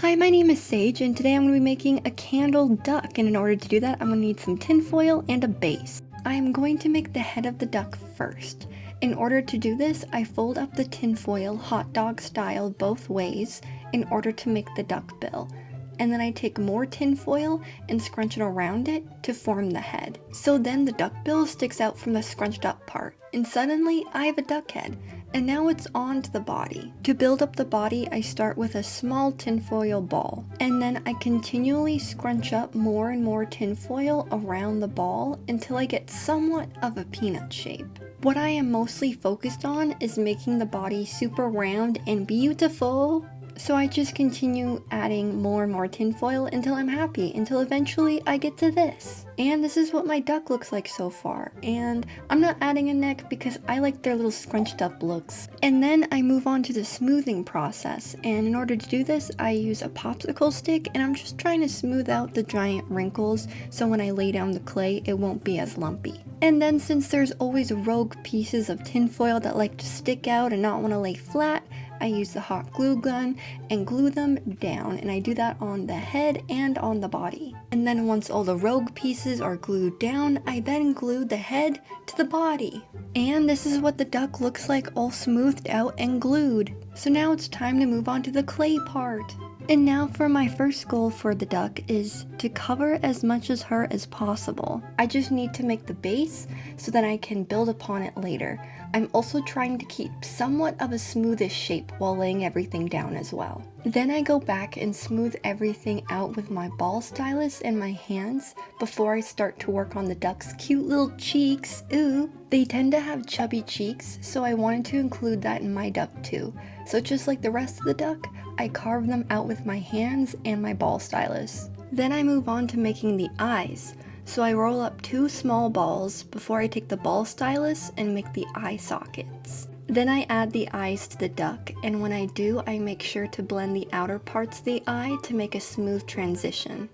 Hi, my name is Sage, and today I'm going to be making a candle duck, and in order to do that, I'm going to need some tinfoil and a base. I'm going to make the head of the duck first. In order to do this, I fold up the tinfoil hot dog style both ways in order to make the duck bill. And then I take more tinfoil and scrunch it around it to form the head. So then the duck bill sticks out from the scrunched up part, and suddenly I have a duck head. And now it's on to the body. To build up the body, I start with a small tinfoil ball, and then I continually scrunch up more and more tinfoil around the ball until I get somewhat of a peanut shape. What I am mostly focused on is making the body super round and beautiful. So I just continue adding more and more tinfoil until I'm happy, until eventually I get to this. And this is what my duck looks like so far. And I'm not adding a neck because I like their little scrunched up looks. And then I move on to the smoothing process. And in order to do this, I use a popsicle stick, and I'm just trying to smooth out the giant wrinkles so when I lay down the clay, it won't be as lumpy. And then since there's always rogue pieces of tinfoil that like to stick out and not want to lay flat, I use the hot glue gun and glue them down, and I do that on the head and on the body. And then once all the rogue pieces are glued down, I then glue the head to the body. And this is what the duck looks like, all smoothed out and glued. So now it's time to move on to the clay part. And now for my first goal for the duck is to cover as much of her as possible. I just need to make the base so that I can build upon it later. I'm also trying to keep somewhat of a smoothish shape while laying everything down as well. Then I go back and smooth everything out with my ball stylus and my hands before I start to work on the duck's cute little cheeks. Ooh! They tend to have chubby cheeks, so I wanted to include that in my duck too. So just like the rest of the duck, I carve them out with my hands and my ball stylus. Then I move on to making the eyes. So I roll up 2 small balls before I take the ball stylus and make the eye sockets. Then I add the eyes to the duck, and when I do, I make sure to blend the outer parts of the eye to make a smooth transition.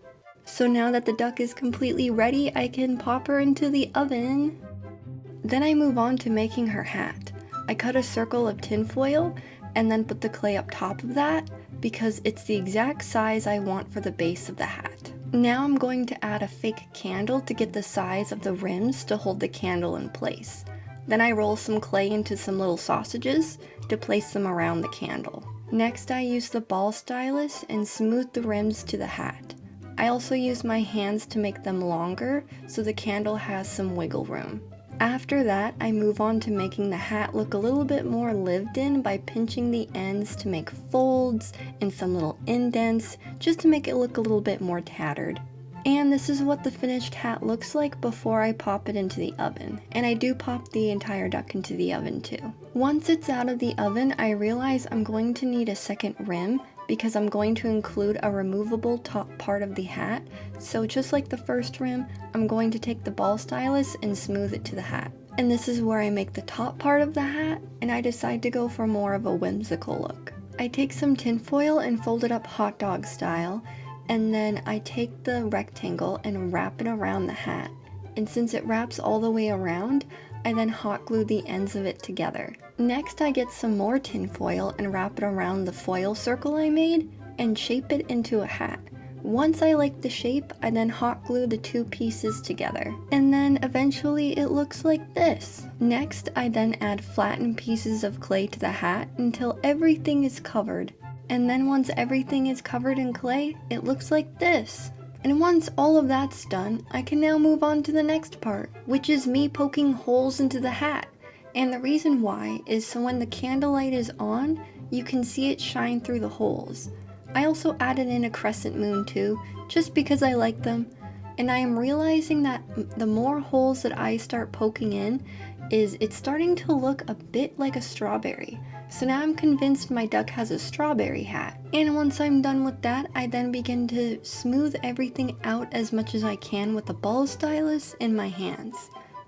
So now that the duck is completely ready, I can pop her into the oven. Then I move on to making her hat. I cut a circle of tinfoil and then put the clay up top of that because it's the exact size I want for the base of the hat. Now I'm going to add a fake candle to get the size of the rims to hold the candle in place. Then I roll some clay into some little sausages to place them around the candle. Next I use the ball stylus and smooth the rims to the hat. I also use my hands to make them longer so the candle has some wiggle room. After that, I move on to making the hat look a little bit more lived in by pinching the ends to make folds and some little indents, just to make it look a little bit more tattered. And this is what the finished hat looks like before I pop it into the oven. And I do pop the entire duck into the oven too. Once it's out of the oven, I realize I'm going to need a second rim because I'm going to include a removable top part of the hat. So just like the first rim, I'm going to take the ball stylus and smooth it to the hat. And this is where I make the top part of the hat, and I decide to go for more of a whimsical look. I take some tinfoil and fold it up hot dog style, and then I take the rectangle and wrap it around the hat. And since it wraps all the way around, I then hot glue the ends of it together. Next I get some more tinfoil and wrap it around the foil circle I made and shape it into a hat. Once I like the shape, I then hot glue the 2 pieces together. And then eventually it looks like this. Next I then add flattened pieces of clay to the hat until everything is covered. And then once everything is covered in clay, it looks like this. And once all of that's done, I can now move on to the next part, which is me poking holes into the hat. And the reason why is so when the candlelight is on, you can see it shine through the holes. I also added in a crescent moon too, just because I like them. And I am realizing that the more holes that I start poking in, it's starting to look a bit like a strawberry. So now I'm convinced my duck has a strawberry hat. And once I'm done with that, I then begin to smooth everything out as much as I can with the ball stylus in my hands.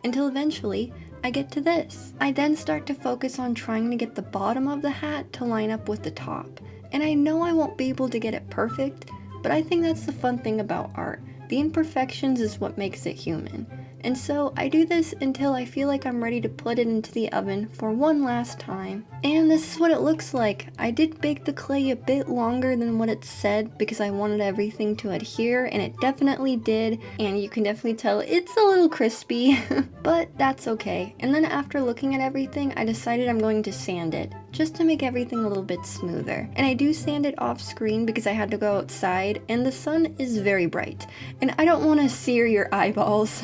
Until eventually, I get to this. I then start to focus on trying to get the bottom of the hat to line up with the top. And I know I won't be able to get it perfect, but I think that's the fun thing about art. The imperfections is what makes it human. And so I do this until I feel like I'm ready to put it into the oven for one last time. And this is what it looks like. I did bake the clay a bit longer than what it said because I wanted everything to adhere, and it definitely did, and you can definitely tell it's a little crispy, but that's okay. And then after looking at everything, I decided I'm going to sand it, just to make everything a little bit smoother. And I do sand it off screen because I had to go outside, and the sun is very bright, and I don't want to sear your eyeballs.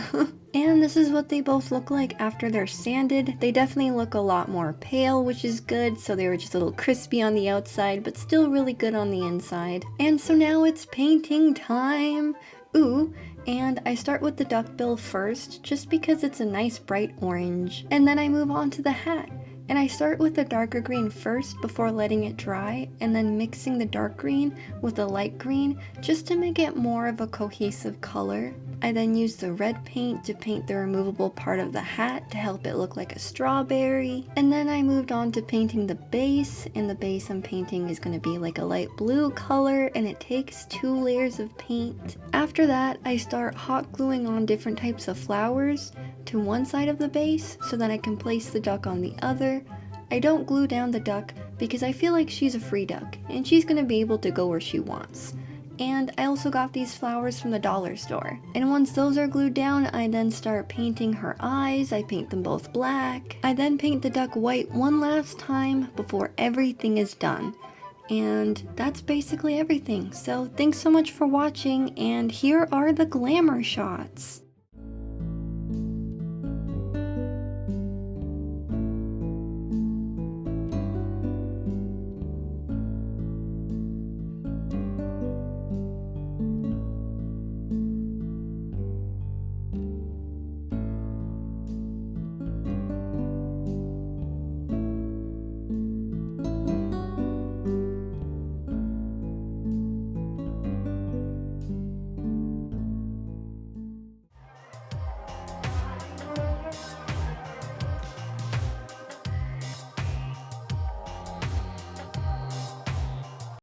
And this is what they both look like after they're sanded. They definitely look a lot more pale, which is good, so they were just a little crispy on the outside, but still really good on the inside. And so now it's painting time! Ooh, and I start with the duckbill first, just because it's a nice bright orange. And then I move on to the hat. And I start with the darker green first before letting it dry, and then mixing the dark green with the light green just to make it more of a cohesive color. I then use the red paint to paint the removable part of the hat to help it look like a strawberry. And then I moved on to painting the base, and the base I'm painting is going to be like a light blue color, and it takes 2 layers of paint. After that, I start hot gluing on different types of flowers to one side of the base so that I can place the duck on the other. I don't glue down the duck because I feel like she's a free duck and she's going to be able to go where she wants. And I also got these flowers from the dollar store. And once those are glued down, I then start painting her eyes. I paint them both black. I then paint the duck white one last time before everything is done. And that's basically everything. So thanks so much for watching, and here are the glamour shots.